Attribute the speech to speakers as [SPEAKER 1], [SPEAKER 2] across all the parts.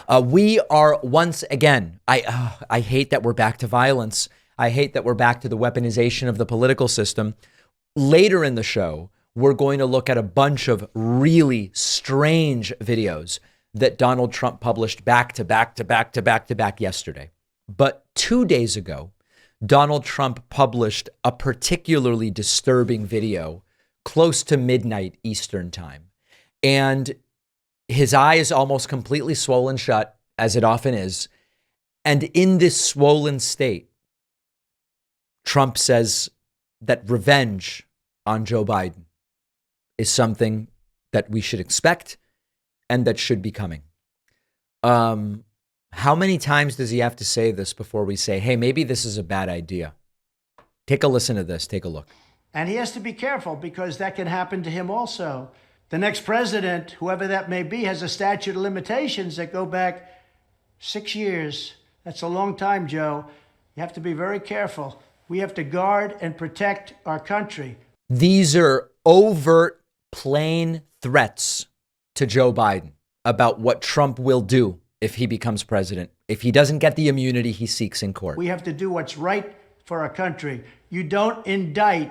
[SPEAKER 1] We are once again, I hate that we're back to violence. I hate that we're back to the weaponization of the political system. Later in the show, we're going to look at a bunch of really strange videos that Donald Trump published back to back yesterday. But 2 days ago, Donald Trump published a particularly disturbing video close to midnight Eastern time. And his eye is almost completely swollen shut, as it often is. And in this swollen state, Trump says that revenge on Joe Biden is something that we should expect and that should be coming. How many times does he have to say this before we say, hey, maybe this is a bad idea? Take a listen to this. Take a look.
[SPEAKER 2] And he has to be careful because that can happen to him also. The next president, whoever that may be, has a statute of limitations that go back 6 years. That's a long time, Joe. You have to be very careful. We have to guard and protect our country.
[SPEAKER 1] These are overt, plain threats to Joe Biden about what Trump will do if he becomes president, if he doesn't get the immunity he seeks in court.
[SPEAKER 2] We have to do what's right for our country. You don't indict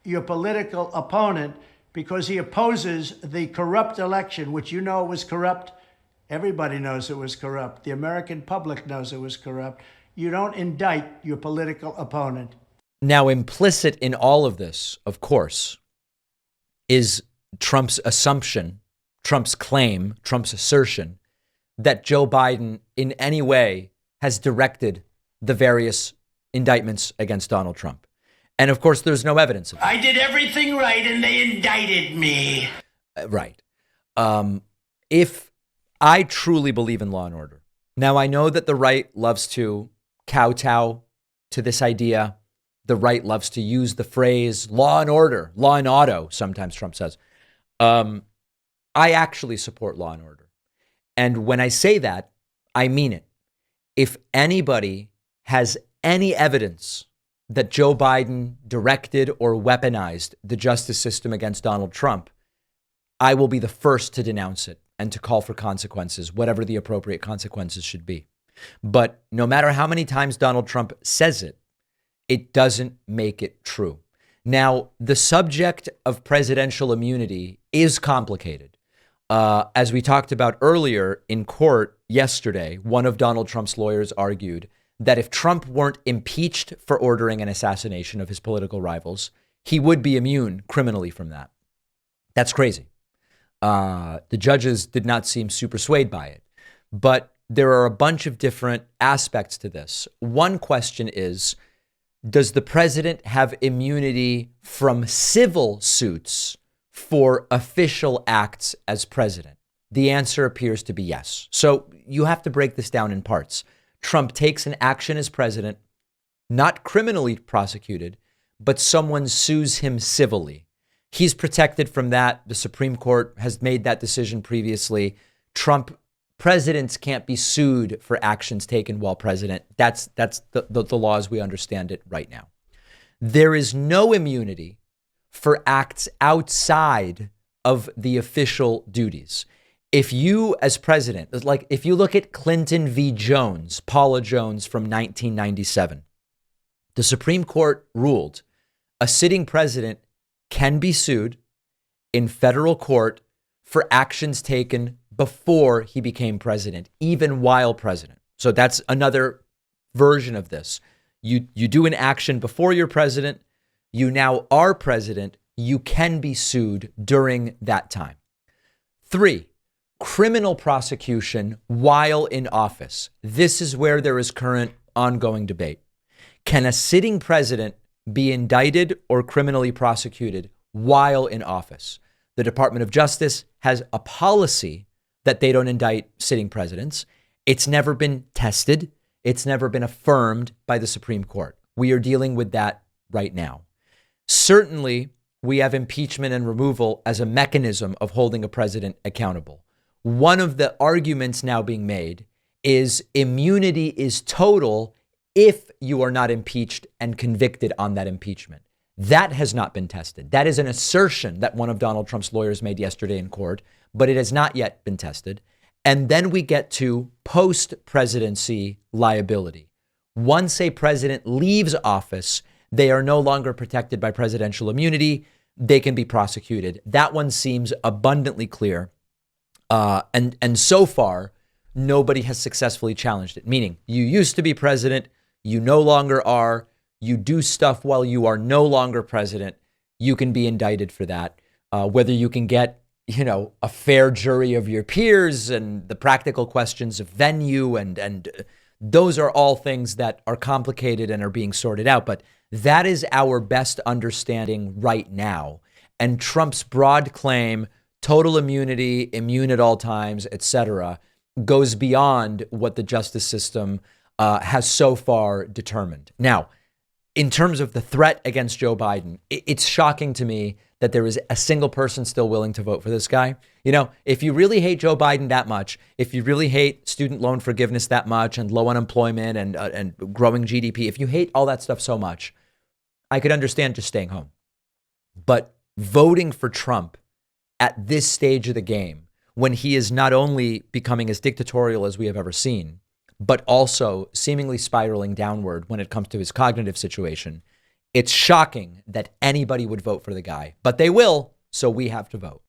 [SPEAKER 2] your political opponent because he opposes the corrupt election, which you know was corrupt. Everybody knows it was corrupt. The American public knows it was corrupt. You don't indict your political opponent.
[SPEAKER 1] Now, implicit in all of this, of course, is Trump's assumption, Trump's claim, Trump's assertion that Joe Biden in any way has directed the various indictments against Donald Trump. And of course, there's no evidence of that.
[SPEAKER 2] I did everything right and they indicted me.
[SPEAKER 1] Right. If I truly believe in law and order. Now, I know that the right loves to kowtow to this idea. The right loves to use the phrase law and order, law and auto, sometimes Trump says. I actually support law and order. And when I say that, I mean it. If anybody has any evidence that Joe Biden directed or weaponized the justice system against Donald Trump, I will be the first to denounce it and to call for consequences, whatever the appropriate consequences should be. But no matter how many times Donald Trump says it, it doesn't make it true. Now, the subject of presidential immunity is complicated. As we talked about earlier in court yesterday, one of Donald Trump's lawyers argued that if Trump weren't impeached for ordering an assassination of his political rivals, he would be immune criminally from that. That's crazy. The judges did not seem super swayed by it. But there are a bunch of different aspects to this. One question is, does the president have immunity from civil suits for official acts as president? The answer appears to be yes. So you have to break this down in parts. Trump takes an action as president, not criminally prosecuted, but someone sues him civilly. He's protected from that. The Supreme Court has made that decision previously. Presidents can't be sued for actions taken while president. That's the law as we understand it right now. There is no immunity for acts outside of the official duties. If you, as president, like if you look at Clinton v. Jones, Paula Jones from 1997, the Supreme Court ruled a sitting president can be sued in federal court for actions taken before he became president, even while president. So that's another version of this. You do an action before you're president. You now are president. You can be sued during that time. 3, criminal prosecution while in office. This is where there is current ongoing debate. Can a sitting president be indicted or criminally prosecuted while in office? The Department of Justice has a policy that they don't indict sitting presidents. It's never been tested. It's never been affirmed by the Supreme Court. We are dealing with that right now. Certainly, we have impeachment and removal as a mechanism of holding a president accountable. One of the arguments now being made is immunity is total if you are not impeached and convicted on that impeachment. That has not been tested. That is an assertion that one of Donald Trump's lawyers made yesterday in court, but it has not yet been tested. And then we get to post-presidency liability. Once a president leaves office, they are no longer protected by presidential immunity. They can be prosecuted. That one seems abundantly clear. And so far, nobody has successfully challenged it, meaning you used to be president, you no longer are, you do stuff while you are no longer president, you can be indicted for that. Whether you can get, a fair jury of your peers and the practical questions of venue and those are all things that are complicated and are being sorted out. But that is our best understanding right now. And Trump's broad claim, total immunity, immune at all times, etc., goes beyond what the justice system has so far determined. Now, in terms of the threat against Joe Biden, it's shocking to me that there is a single person still willing to vote for this guy. If you really hate Joe Biden that much, if you really hate student loan forgiveness that much and low unemployment and growing GDP, if you hate all that stuff so much, I could understand just staying home. But voting for Trump at this stage of the game, when he is not only becoming as dictatorial as we have ever seen, but also seemingly spiraling downward when it comes to his cognitive situation, it's shocking that anybody would vote for the guy. But they will, so we have to vote.